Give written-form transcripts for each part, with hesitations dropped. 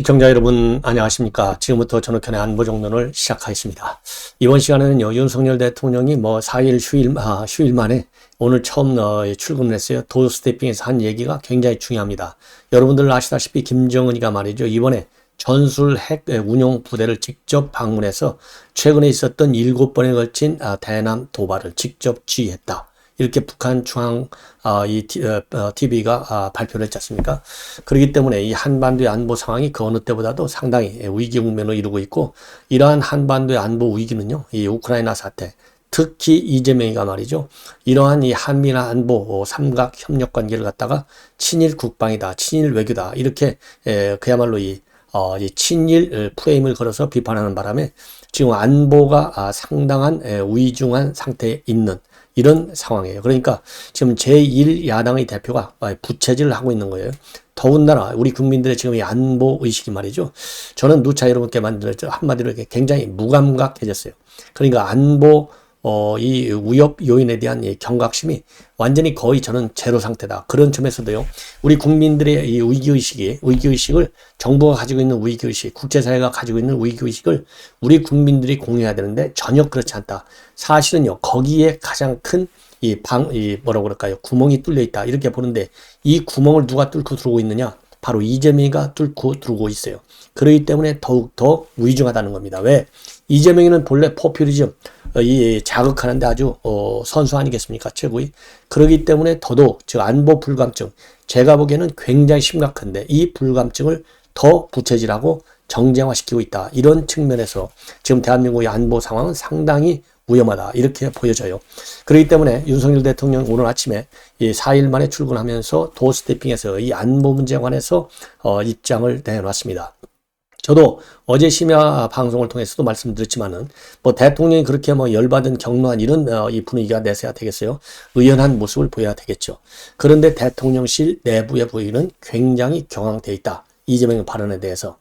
시청자 여러분 안녕하십니까. 지금부터 전흑현의 안보정론을 시작하겠습니다. 이번 시간에는요, 윤석열 대통령이 4일 휴일 만에 오늘 처음 출근을 했어요. 도스태핑에서 한 얘기가 굉장히 중요합니다. 여러분들 아시다시피 김정은이가 말이죠, 이번에 전술 핵 운용 부대를 직접 방문해서 최근에 있었던 7번에 걸친 대남 도발을 직접 지휘했다. 이렇게 북한 중앙 TV가 발표를 했지 않습니까? 그렇기 때문에 이 한반도의 안보 상황이 그 어느 때보다도 상당히 위기 국면을 이루고 있고, 이러한 한반도의 안보 위기는요, 이 우크라이나 사태, 특히 이재명이가 말이죠, 이러한 이 한미나 안보 삼각 협력 관계를 갖다가 친일 국방이다, 친일 외교다, 이렇게 그야말로 이 친일 프레임을 걸어서 비판하는 바람에 지금 안보가 상당한 위중한 상태에 있는 이런 상황이에요. 그러니까 지금 제1야당의 대표가 부채질을 하고 있는 거예요. 더군다나 우리 국민들의 지금 이 안보 의식이 말이죠, 저는 누차 여러분께 만들었죠. 한마디로 굉장히 무감각해졌어요. 그러니까 안보 이 위협 요인에 대한 이 경각심이 완전히 거의 저는 제로 상태다. 그런 점에서도요, 우리 국민들의 이 위기의식을 정부가 가지고 있는 위기의식, 국제사회가 가지고 있는 위기의식을 우리 국민들이 공유해야 되는데 전혀 그렇지 않다. 사실은요, 거기에 가장 큰 뭐라고 그럴까요? 구멍이 뚫려 있다. 이렇게 보는데, 이 구멍을 누가 뚫고 들어오고 있느냐? 바로 이재명이가 뚫고 들어오고 있어요. 그렇기 때문에 더욱더 위중하다는 겁니다. 왜? 이재명이는 본래 포퓰리즘, 자극하는데 아주 선수 아니겠습니까? 최고의. 그렇기 때문에 더더욱 즉 안보 불감증, 제가 보기에는 굉장히 심각한데 이 불감증을 더 부채질하고 정쟁화시키고 있다. 이런 측면에서 지금 대한민국의 안보 상황은 상당히 위험하다. 이렇게 보여져요. 그렇기 때문에 윤석열 대통령 오늘 아침에 이 4일 만에 출근하면서 도스태핑에서 이 안보 문제에 관해서 입장을 내놨습니다. 저도 어제 심야 방송을 통해서도 말씀드렸지만은 대통령이 그렇게 열받은 격노한 이런 이 분위기가 내세야 되겠어요. 의연한 모습을 보여야 되겠죠. 그런데 대통령실 내부의 분위기는 굉장히 경황돼 있다. 이재명 발언에 대해서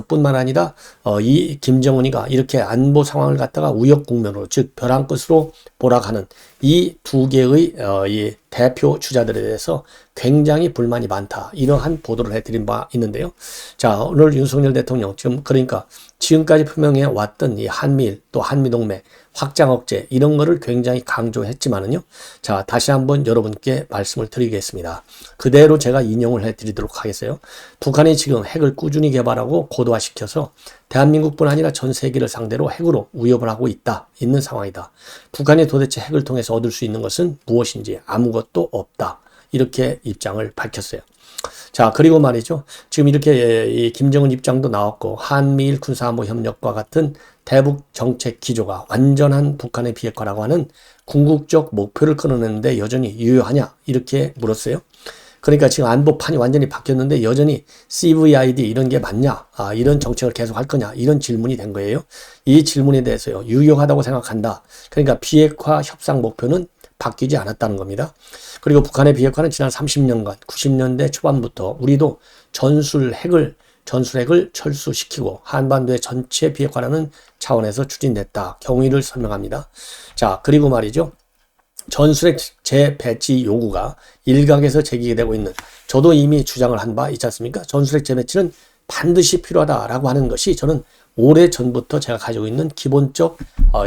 뿐만 아니라 이 김정은이가 이렇게 안보 상황을 갖다가 우역 국면으로, 즉 벼랑 끝으로 몰아가는 이 두 개의 이 대표 주자들에 대해서 굉장히 불만이 많다. 이러한 보도를 해드린 바 있는데요. 자, 오늘 윤석열 대통령 그러니까 지금까지 표명해 왔던 이 한미일 또 한미동맹 확장 억제 이런 거를 굉장히 강조했지만은요. 자, 다시 한번 여러분께 말씀을 드리겠습니다. 그대로 제가 인용을 해드리도록 하겠어요. 북한이 지금 핵을 꾸준히 개발하고 고도화시켜서 대한민국뿐 아니라 전 세계를 상대로 핵으로 위협을 하고 있는 상황이다. 북한이 도대체 핵을 통해서 얻을 수 있는 것은 무엇인지 아무것도 없다. 이렇게 입장을 밝혔어요. 자, 그리고 말이죠, 지금 이렇게 이 김정은 입장도 나왔고, 한미일 군사안보 협력과 같은 대북 정책 기조가 완전한 북한의 비핵화라고 하는 궁극적 목표를 끊어내는데 여전히 유효하냐? 이렇게 물었어요. 그러니까 지금 안보판이 완전히 바뀌었는데 여전히 CVID 이런 게 맞냐? 이런 정책을 계속 할 거냐? 이런 질문이 된 거예요. 이 질문에 대해서요, 유효하다고 생각한다. 그러니까 비핵화 협상 목표는 바뀌지 않았다는 겁니다. 그리고 북한의 비핵화는 지난 30년간 90년대 초반부터 우리도 전술핵을 철수시키고 한반도의 전체 비핵화라는 차원에서 추진됐다. 경위를 설명합니다. 자, 그리고 말이죠, 전술핵 재배치 요구가 일각에서 제기되고 있는, 저도 이미 주장을 한 바 있지 않습니까? 전술핵 재배치는 반드시 필요하다라고 하는 것이 저는 오래 전부터 제가 가지고 있는 기본적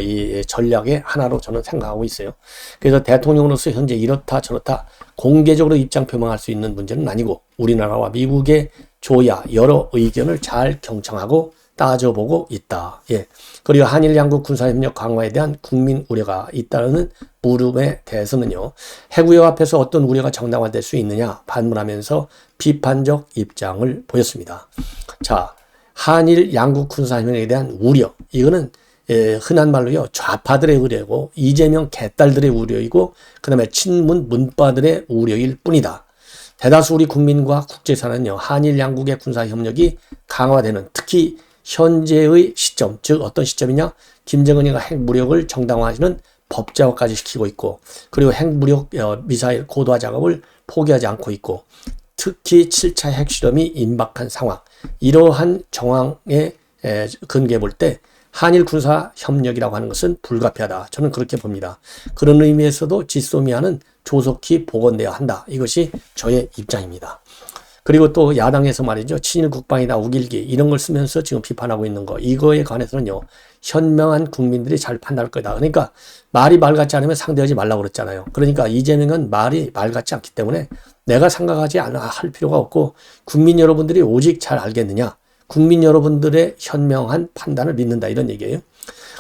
이 전략의 하나로 저는 생각하고 있어요. 그래서 대통령으로서 현재 이렇다 저렇다 공개적으로 입장 표명할 수 있는 문제는 아니고, 우리나라와 미국의 조야 여러 의견을 잘 경청하고 따져보고 있다. 예. 그리고 한일 양국 군사협력 강화에 대한 국민 우려가 있다는 물음에 대해서는요, 핵우려 앞에서 어떤 우려가 정당화될 수 있느냐 반문하면서 비판적 입장을 보였습니다. 자, 한일 양국 군사협력에 대한 우려, 이거는 흔한 말로요, 좌파들의 우려이고 이재명 개딸들의 우려이고 그 다음에 친문 문파들의 우려일 뿐이다. 대다수 우리 국민과 국제사는요, 한일 양국의 군사협력이 강화되는, 특히 현재의 시점, 즉 어떤 시점이냐, 김정은이가 핵무력을 정당화하는 법제화까지 시키고 있고, 그리고 핵무력 미사일 고도화 작업을 포기하지 않고 있고, 특히 7차 핵실험이 임박한 상황, 이러한 정황에 근거해 볼 때 한일 군사 협력이라고 하는 것은 불가피하다. 저는 그렇게 봅니다. 그런 의미에서도 지소미아는 조속히 복원돼야 한다. 이것이 저의 입장입니다. 그리고 또 야당에서 말이죠. 친일 국방이다, 우길기 이런 걸 쓰면서 지금 비판하고 있는 거. 이거에 관해서는요. 현명한 국민들이 잘 판단할 거다. 그러니까 말이 말 같지 않으면 상대하지 말라고 그랬잖아요. 그러니까 이재명은 말이 말 같지 않기 때문에 내가 생각하지 않아 할 필요가 없고 국민 여러분들이 오직 잘 알겠느냐. 국민 여러분들의 현명한 판단을 믿는다. 이런 얘기예요.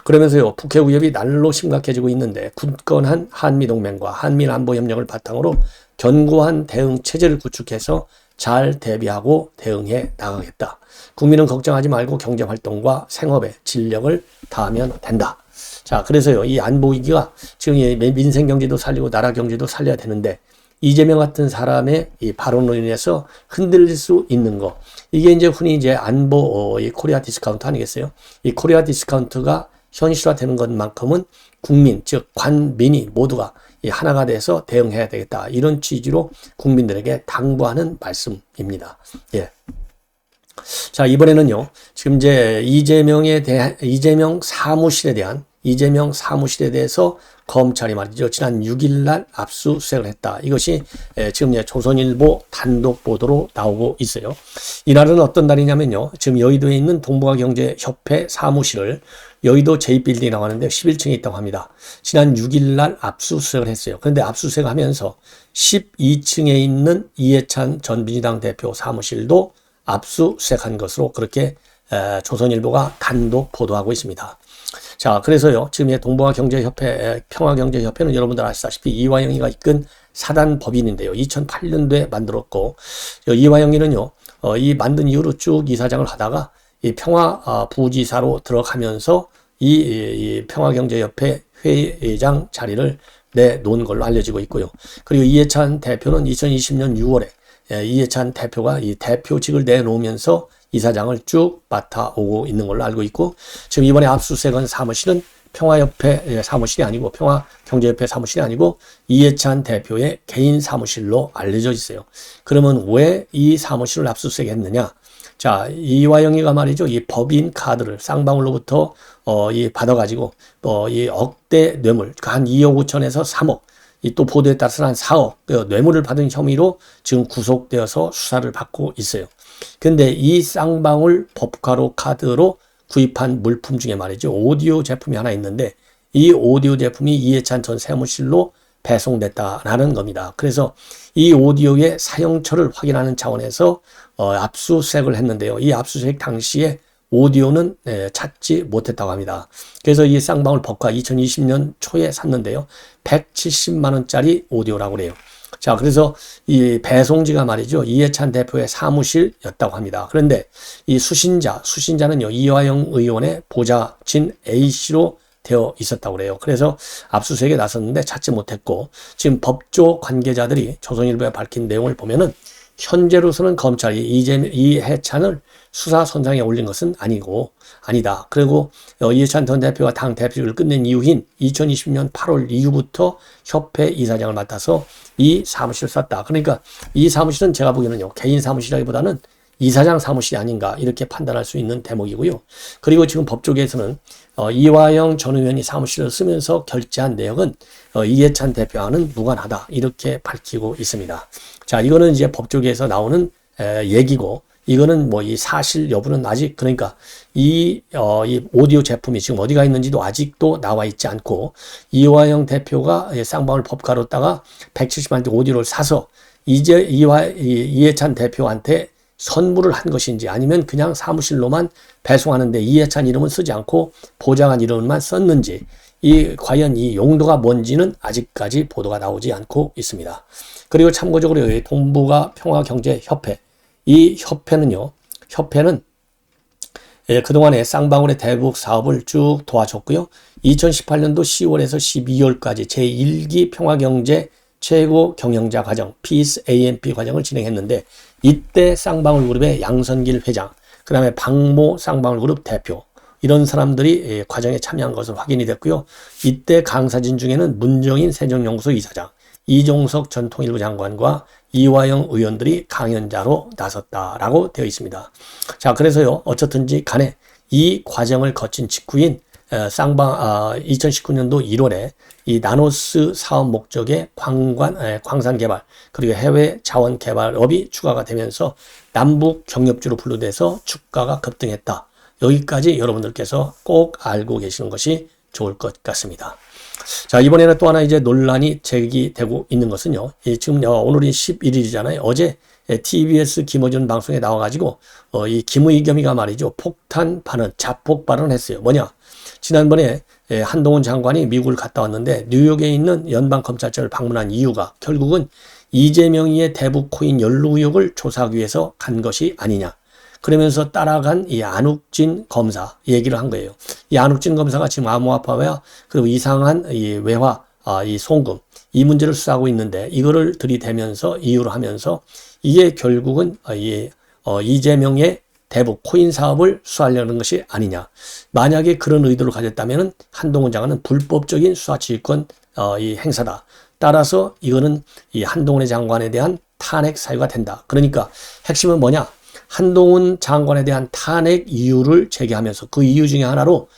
그러면서요. 북핵 위협이 날로 심각해지고 있는데 굳건한 한미동맹과 한미안보협력을 바탕으로 견고한 대응 체제를 구축해서 잘 대비하고 대응해 나가겠다. 국민은 걱정하지 말고 경제활동과 생업에 진력을 다하면 된다. 자, 그래서요. 이 안보 위기가 지금 민생 경제도 살리고 나라 경제도 살려야 되는데 이재명 같은 사람의 이 발언으로 인해서 흔들릴 수 있는 거. 이게 이제 흔히 이제 안보 이 코리아 디스카운트 아니겠어요? 이 코리아 디스카운트가 현실화되는 것만큼은 국민, 즉 관민이 모두가 이 하나가 돼서 대응해야 되겠다. 이런 취지로 국민들에게 당부하는 말씀입니다. 예. 자, 이번에는요. 지금 이제 이재명 사무실에 대해서 검찰이 말이죠. 지난 6일 날 압수수색을 했다. 이것이 지금 조선일보 단독 보도로 나오고 있어요. 이날은 어떤 날이냐면요. 지금 여의도에 있는 동북아경제협회 사무실을 여의도 제2빌딩이라고 하는데 11층에 있다고 합니다. 지난 6일 날 압수수색을 했어요. 그런데 압수수색을 하면서 12층에 있는 이해찬 전 민주당 대표 사무실도 압수수색한 것으로 그렇게 조선일보가 단독 보도하고 있습니다. 자, 그래서요, 지금 동북아경제협회, 평화경제협회는 여러분들 아시다시피 이화영이가 이끈 사단 법인인데요. 2008년도에 만들었고, 이화영이는요, 이 만든 이후로 쭉 이사장을 하다가 이 평화부지사로 들어가면서 이 평화경제협회 회장 자리를 내놓은 걸로 알려지고 있고요. 그리고 이해찬 대표는 2020년 6월에 이해찬 대표가 이 대표직을 내놓으면서 이사장을 쭉 맡아오고 있는 걸로 알고 있고, 지금 이번에 압수수색한 사무실은 평화협회 사무실이 아니고 평화경제협회 사무실이 아니고 이해찬 대표의 개인 사무실로 알려져 있어요. 그러면 왜 이 사무실을 압수수색했느냐? 자, 이화영이가 말이죠. 이 법인 카드를 쌍방울로부터 이 받아가지고 이 억대 뇌물 한 2억 5천에서 3억 이 또 보도에 따라서는 한 4억 뇌물을 받은 혐의로 지금 구속되어서 수사를 받고 있어요. 근데 이 쌍방울 법카로 카드로 구입한 물품 중에 말이죠. 오디오 제품이 하나 있는데 이 오디오 제품이 이해찬 전 사무실로 배송됐다라는 겁니다. 그래서 이 오디오의 사용처를 확인하는 차원에서 압수수색을 했는데요. 이 압수수색 당시에 오디오는 찾지 못했다고 합니다. 그래서 이 쌍방울 법카 2020년 초에 샀는데요. 170만 원짜리 오디오라고 그래요. 자, 그래서 이 배송지가 말이죠. 이해찬 대표의 사무실이었다고 합니다. 그런데 이 수신자는요. 이화영 의원의 보좌진 A씨로 되어 있었다고 그래요. 그래서 압수수색에 나섰는데 찾지 못했고, 지금 법조 관계자들이 조선일보에 밝힌 내용을 보면은 현재로서는 검찰이 이해찬을 수사 선상에 올린 것은 아니다. 그리고 이해찬 전 대표가 당 대표직을 끝낸 이후인 2020년 8월 이후부터 협회 이사장을 맡아서 이 사무실을 썼다. 그러니까 이 사무실은 제가 보기에는요, 개인 사무실이라기보다는 이사장 사무실이 아닌가 이렇게 판단할 수 있는 대목이고요. 그리고 지금 법조계에서는 이화영 전 의원이 사무실을 쓰면서 결제한 내역은 이해찬 대표와는 무관하다 이렇게 밝히고 있습니다. 자, 이거는 이제 법조계에서 나오는 얘기고, 이거는 뭐 이 사실 여부는 아직, 그러니까 이 오디오 제품이 지금 어디가 있는지도 아직도 나와 있지 않고, 이화영 대표가 쌍방울 법카로다가 170만 원짜리 오디오를 사서 이제 이해찬 대표한테 선물을 한 것인지 아니면 그냥 사무실로만 배송하는데 이해찬 이름은 쓰지 않고 보장한 이름만 썼는지, 과연 이 용도가 뭔지는 아직까지 보도가 나오지 않고 있습니다. 그리고 참고적으로 동북아 평화경제협회, 이 협회는 그동안에 쌍방울의 대북 사업을 쭉 도와줬고요. 2018년도 10월에서 12월까지 제1기 평화경제 최고 경영자 과정, 피스 AMP 과정을 진행했는데, 이때 쌍방울 그룹의 양선길 회장, 그 다음에 박모 쌍방울 그룹 대표, 이런 사람들이 과정에 참여한 것으로 확인이 됐고요. 이때 강사진 중에는 문정인 세종연구소 이사장, 이종석 전 통일부 장관과 이화영 의원들이 강연자로 나섰다라고 되어 있습니다. 자, 그래서요, 어쨌든지 간에 이 과정을 거친 직후인 쌍방 2019년도 1월에 이 나노스 사업 목적의 광산 개발 그리고 해외 자원 개발업이 추가가 되면서 남북 경협주로 분류돼서 주가가 급등했다. 여기까지 여러분들께서 꼭 알고 계시는 것이 좋을 것 같습니다. 자, 이번에는 또 하나 이제 논란이 제기되고 있는 것은요. 지금 오늘이 11일이잖아요. 어제 TBS 김어준 방송에 나와가지고 이 김의겸이가 말이죠. 폭탄 발언, 자폭 발언을 했어요. 뭐냐? 지난번에 한동훈 장관이 미국을 갔다 왔는데 뉴욕에 있는 연방검찰청을 방문한 이유가 결국은 이재명이의 대북 코인 연루 의혹을 조사하기 위해서 간 것이 아니냐. 그러면서 따라간 이 안욱진 검사 얘기를 한 거예요. 이 안욱진 검사가 지금 암호화폐와 그리고 이상한 이 외화, 이 송금 이 문제를 수사하고 있는데 이거를 들이대면서 이유로 하면서 이게 결국은 이재명의 대북 코인 사업을 수사하려는 것이 아니냐. 만약에 그런 의도를 가졌다면 한동훈 장관은 불법적인 수사지휘권 이 행사다. 따라서 이거는 이 한동훈의 장관에 대한 탄핵 사유가 된다. 그러니까 핵심은 뭐냐? 한동훈 장관에 대한 탄핵 이유를 제기하면서 그 이유 중에 하나로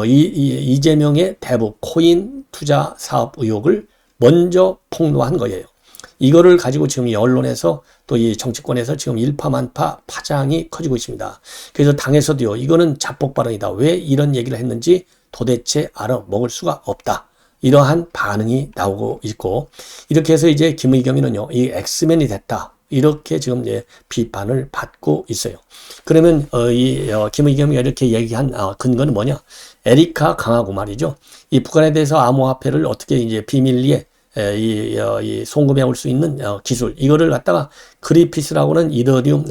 이재명의 대북 코인 투자 사업 의혹을 먼저 폭로한 거예요. 이거를 가지고 지금 이 언론에서 또 이 정치권에서 지금 일파만파 파장이 커지고 있습니다. 그래서 당에서도요, 이거는 자폭 발언이다. 왜 이런 얘기를 했는지 도대체 알아먹을 수가 없다. 이러한 반응이 나오고 있고, 이렇게 해서 이제 김의겸이는요, 이 엑스맨이 됐다. 이렇게 지금 이제 비판을 받고 있어요. 그러면 김의겸이 이렇게 얘기한 근거는 뭐냐? 에리카 강하고 말이죠. 이 북한에 대해서 암호화폐를 어떻게 이제 비밀리에 이 송금해 올 수 있는 기술 이거를 갖다가 그리피스라고는 이더리움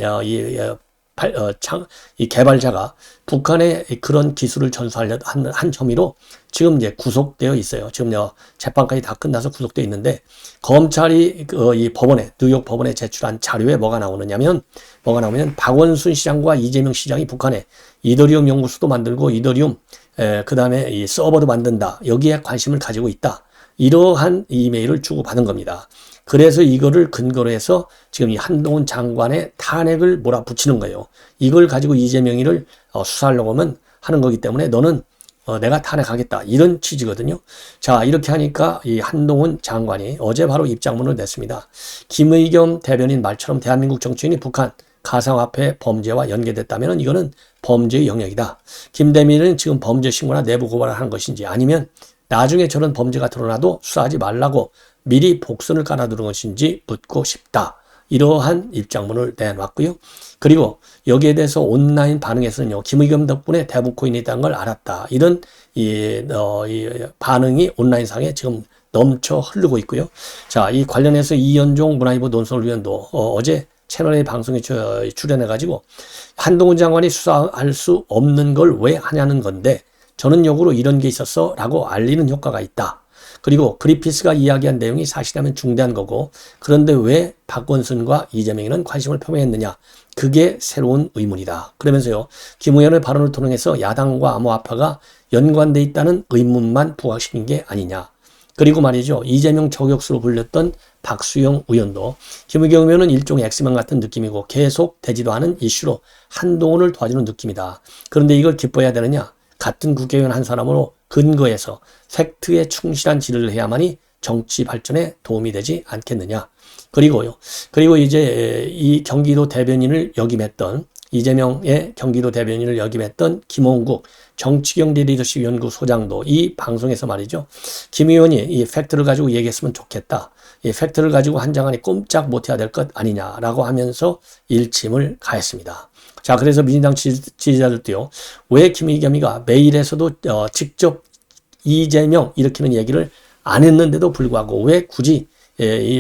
이 개발자가 북한에 그런 기술을 전수하려 한 혐의로 지금 이제 구속되어 있어요. 지금 재판까지 다 끝나서 구속되어 있는데 검찰이 이 법원에 뉴욕 법원에 제출한 자료에 뭐가 나오냐면 박원순 시장과 이재명 시장이 북한에 이더리움 연구소도 만들고 이더리움 그다음에 이 서버도 만든다. 여기에 관심을 가지고 있다. 이러한 이메일을 주고받은 겁니다. 그래서 이거를 근거로 해서 지금 이 한동훈 장관의 탄핵을 몰아붙이는 거예요. 이걸 가지고 이재명이를 수사하려고 하는 거기 때문에 너는 내가 탄핵하겠다. 이런 취지거든요. 자, 이렇게 하니까 이 한동훈 장관이 어제 바로 입장문을 냈습니다. 김의겸 대변인 말처럼 대한민국 정치인이 북한 가상화폐 범죄와 연계됐다면 이거는 범죄의 영역이다. 김 대변인은 지금 범죄 신고나 내부 고발을 하는 것인지 아니면 나중에 저런 범죄가 드러나도 수사하지 말라고 미리 복선을 깔아두는 것인지 묻고 싶다. 이러한 입장문을 내놨고요. 그리고 여기에 대해서 온라인 반응에서는요. 김의겸 덕분에 대북 코인이 있다는 걸 알았다. 이런 이 반응이 온라인상에 지금 넘쳐 흐르고 있고요. 자, 이 관련해서 이현종 문화일보 논설위원도 어제 채널A 방송에 출연해가지고 한동훈 장관이 수사할 수 없는 걸 왜 하냐는 건데 저는 역으로 이런 게 있었어 라고 알리는 효과가 있다. 그리고 그리피스가 이야기한 내용이 사실이라면 중대한 거고 그런데 왜 박원순과 이재명이는 관심을 표명했느냐. 그게 새로운 의문이다. 그러면서요. 김 의원의 발언을 통해서 야당과 암호화폐가 연관돼 있다는 의문만 부각시킨 게 아니냐. 그리고 말이죠. 이재명 저격수로 불렸던 박수영 의원도 김의겸 의원은 일종의 엑스맨 같은 느낌이고 계속 되지도 않은 이슈로 한동훈을 도와주는 느낌이다. 그런데 이걸 기뻐해야 되느냐. 같은 국회의원 한 사람으로 근거해서 팩트에 충실한 질의를 해야만이 정치 발전에 도움이 되지 않겠느냐. 그리고 이제 이 경기도 대변인을 역임했던 이재명의 경기도 대변인을 역임했던 김홍국 정치경제 리더십 연구 소장도 이 방송에서 말이죠. 김 의원이 이 팩트를 가지고 얘기했으면 좋겠다. 이 팩트를 가지고 한 장관이 꼼짝 못해야 될 것 아니냐라고 하면서 일침을 가했습니다. 자, 그래서 민주당 지지자들도요. 왜 김의겸이가 메일에서도 직접 이재명 일으키는 얘기를 안 했는데도 불구하고 왜 굳이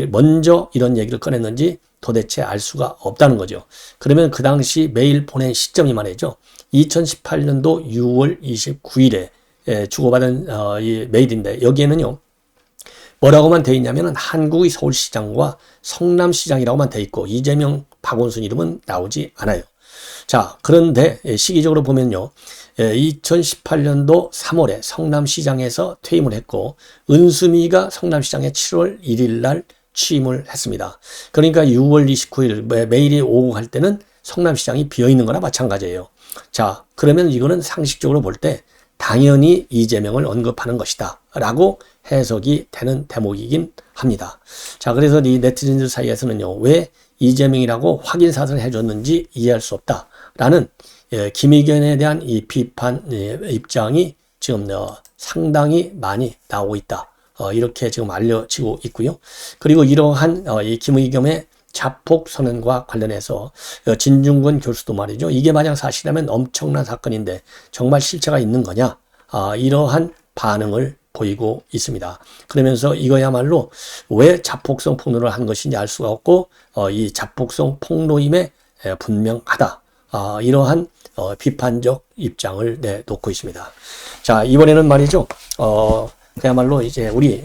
먼저 이런 얘기를 꺼냈는지 도대체 알 수가 없다는 거죠. 그러면 그 당시 메일 보낸 시점이 말이죠. 2018년도 6월 29일에 주고받은 이 메일인데 여기에는요. 뭐라고만 돼 있냐면은 한국의 서울시장과 성남시장이라고만 돼 있고 이재명, 박원순 이름은 나오지 않아요. 자, 그런데 시기적으로 보면요. 2018년도 3월에 성남시장에서 퇴임을 했고 은수미가 성남시장에 7월 1일 날 취임을 했습니다. 그러니까 6월 29일 메일이 오고 갈 때는 성남시장이 비어있는 거나 마찬가지예요. 자, 그러면 이거는 상식적으로 볼 때 당연히 이재명을 언급하는 것이다 라고 해석이 되는 대목이긴 합니다. 자, 그래서 이 네티즌들 사이에서는요, 왜 이재명이라고 확인사를 해줬는지 이해할 수 없다 라는 김의견에 대한 이 비판 입장이 지금 상당히 많이 나오고 있다. 이렇게 지금 알려지고 있고요. 그리고 이러한 이 김의겸의 자폭 선언과 관련해서 진중권 교수도 말이죠. 이게 만약 사실이라면 엄청난 사건인데 정말 실체가 있는 거냐? 이러한 반응을 보이고 있습니다. 그러면서 이거야말로 왜 자폭성 폭로를 한 것인지 알 수가 없고 이 자폭성 폭로임에 분명하다. 이러한 비판적 입장을 내놓고 있습니다. 자, 이번에는 말이죠. 그야말로 이제 우리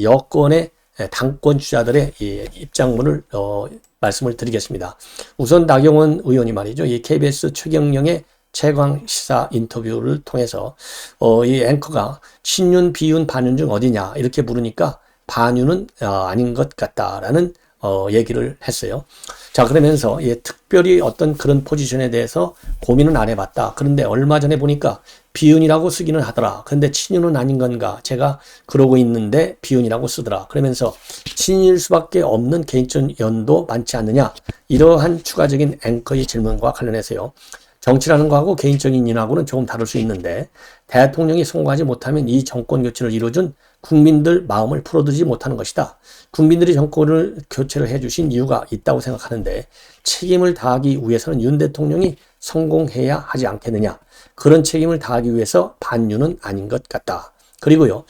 여권의 당권 주자들의 이 입장문을 말씀을 드리겠습니다. 우선 나경원 의원이 말이죠. 이 KBS 최경영의 최강 시사 인터뷰를 통해서 이 앵커가 친윤, 비윤, 반윤 중 어디냐 이렇게 물으니까 반윤은 아닌 것 같다라는 얘기를 했어요. 자, 그러면서 특별히 어떤 그런 포지션에 대해서 고민은 안 해봤다. 그런데 얼마 전에 보니까 비윤이라고 쓰기는 하더라. 그런데 친윤은 아닌 건가? 제가 그러고 있는데 비윤이라고 쓰더라. 그러면서 친일 수밖에 없는 개인적 연도 많지 않느냐? 이러한 추가적인 앵커의 질문과 관련해서요. 정치라는 거하고 개인적인 인하고는 조금 다를 수 있는데 대통령이 성공하지 못하면 이 정권 교체를 이루어준 국민들 마음을 풀어두지 못하는 것이다. 국민들이 정권을 교체를 해주신 이유가 있다고 생각하는데 책임을 다하기 위해서는 윤 대통령이 성공해야 하지 않겠느냐. 그런 책임을 다하기 위해서 반윤은 아닌 것 같다. 그리고요,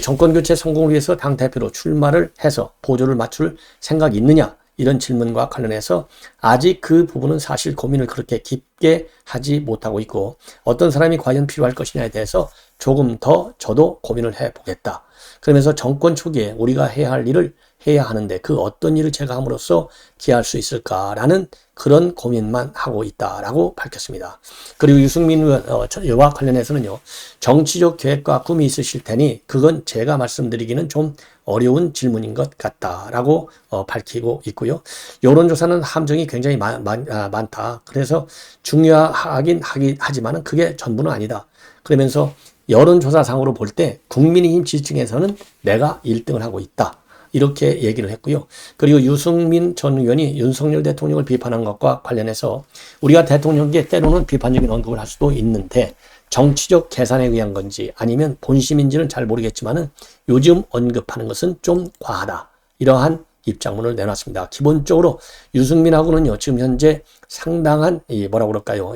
정권 교체 성공을 위해서 당대표로 출마를 해서 보조를 맞출 생각이 있느냐. 이런 질문과 관련해서 아직 그 부분은 사실 고민을 그렇게 깊게 하지 못하고 있고 어떤 사람이 과연 필요할 것이냐에 대해서 조금 더 저도 고민을 해보겠다. 그러면서 정권 초기에 우리가 해야 할 일을 해야 하는데 그 어떤 일을 제가 함으로써 기할 수 있을까라는 그런 고민만 하고 있다라고 밝혔습니다. 그리고 유승민 의원과 관련해서는요. 정치적 계획과 꿈이 있으실 테니 그건 제가 말씀드리기는 좀 어려운 질문인 것 같다라고 밝히고 있고요. 여론조사는 함정이 굉장히 많다. 그래서 중요하긴 하지만은 그게 전부는 아니다. 그러면서 여론조사상으로 볼 때 국민의힘 지지층에서는 내가 1등을 하고 있다. 이렇게 얘기를 했고요. 그리고 유승민 전 의원이 윤석열 대통령을 비판한 것과 관련해서 우리가 대통령에게 때로는 비판적인 언급을 할 수도 있는데 정치적 계산에 의한 건지 아니면 본심인지는 잘 모르겠지만은 요즘 언급하는 것은 좀 과하다. 이러한 입장문을 내놨습니다. 기본적으로 유승민하고는요, 지금 현재 상당한 뭐라고 그럴까요?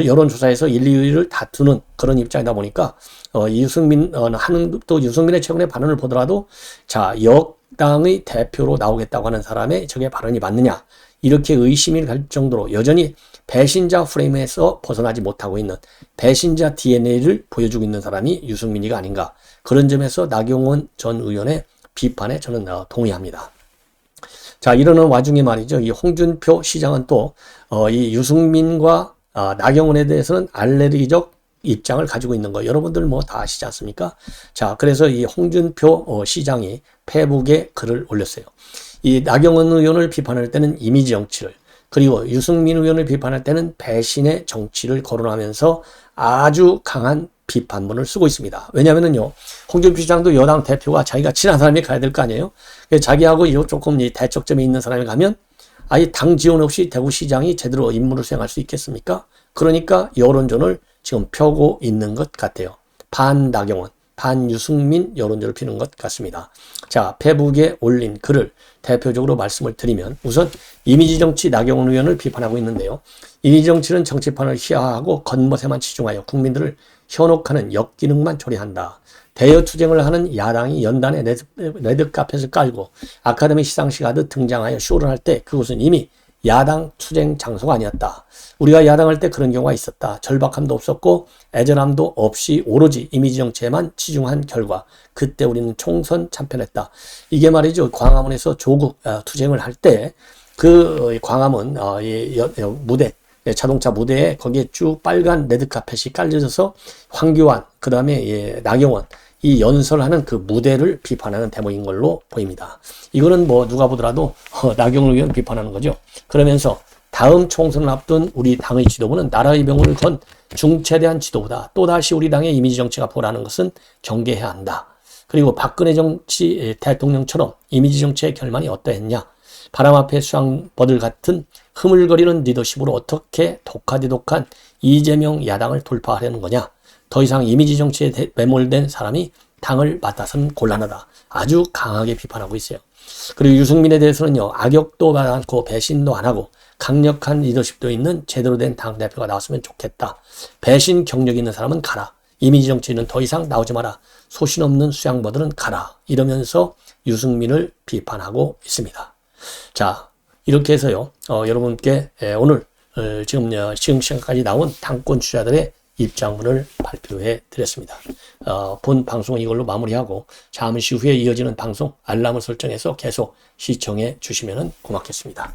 여론조사에서 1, 2위를 다투는 그런 입장이다 보니까, 또 유승민의 최근의 발언을 보더라도, 자, 여당의 대표로 나오겠다고 하는 사람의 저게 발언이 맞느냐, 이렇게 의심이 갈 정도로 여전히 배신자 프레임에서 벗어나지 못하고 있는 배신자 DNA를 보여주고 있는 사람이 유승민이가 아닌가. 그런 점에서 나경원 전 의원의 비판에 저는 동의합니다. 자, 이러는 와중에 말이죠. 이 홍준표 시장은 또, 이 유승민과 나경원에 대해서는 알레르기적 입장을 가지고 있는 거 여러분들 뭐 다 아시지 않습니까? 자, 그래서 이 홍준표 시장이 페이북에 글을 올렸어요. 이 나경원 의원을 비판할 때는 이미지 정치를, 그리고 유승민 의원을 비판할 때는 배신의 정치를 거론하면서 아주 강한 비판문을 쓰고 있습니다. 왜냐면은요, 홍준표 시장도 여당 대표가 자기가 친한 사람이 가야 될 거 아니에요? 자기하고 조금 대척점에 있는 사람이 가면 아예 당 지원 없이 대구시장이 제대로 임무를 수행할 수 있겠습니까? 그러니까 여론전을 지금 펴고 있는 것 같아요. 반 나경원, 반 유승민 여론전을 피는 것 같습니다. 자, 페북에 올린 글을 대표적으로 말씀을 드리면 우선 이미지 정치 나경원 의원을 비판하고 있는데요. 이미지 정치는 정치판을 희화하고 겉멋에만 치중하여 국민들을 현혹하는 역기능만 초래한다. 대여 투쟁을 하는 야당이 연단에 레드카펫을 깔고 아카데미 시상식 하듯 등장하여 쇼를 할 때 그곳은 이미 야당 투쟁 장소가 아니었다. 우리가 야당할 때 그런 경우가 있었다. 절박함도 없었고 애절함도 없이 오로지 이미지 정치에만 치중한 결과 그때 우리는 총선 참패했다. 이게 말이죠. 광화문에서 조국 투쟁을 할 때 그 광화문 무대, 자동차 무대에 거기에 쭉 빨간 레드카펫이 깔려져서 황교안, 그 다음에 나경원 이 연설하는 그 무대를 비판하는 대목인 걸로 보입니다. 이거는 뭐 누가 보더라도 나경원 의원 비판하는 거죠. 그러면서 다음 총선을 앞둔 우리 당의 지도부는 나라의 명운을 건 중체대한 지도부다. 또다시 우리 당의 이미지 정치가 보라는 것은 경계해야 한다. 그리고 박근혜 정치 대통령처럼 이미지 정치의 결말이 어떠했냐. 바람 앞에 수양버들 같은 흐물거리는 리더십으로 어떻게 독하디독한 이재명 야당을 돌파하려는 거냐. 더 이상 이미지 정치에 매몰된 사람이 당을 맡아서는 곤란하다. 아주 강하게 비판하고 있어요. 그리고 유승민에 대해서는요. 악역도 않고 배신도 안 하고 강력한 리더십도 있는 제대로 된 당대표가 나왔으면 좋겠다. 배신 경력 있는 사람은 가라. 이미지 정치는 더 이상 나오지 마라. 소신 없는 수양버들은 가라. 이러면서 유승민을 비판하고 있습니다. 자, 이렇게 해서요. 여러분께 오늘 지금 시간까지 나온 당권 주자들의 입장문을 발표해 드렸습니다. 본 방송은 이걸로 마무리하고 잠시 후에 이어지는 방송 알람을 설정해서 계속 시청해 주시면 고맙겠습니다.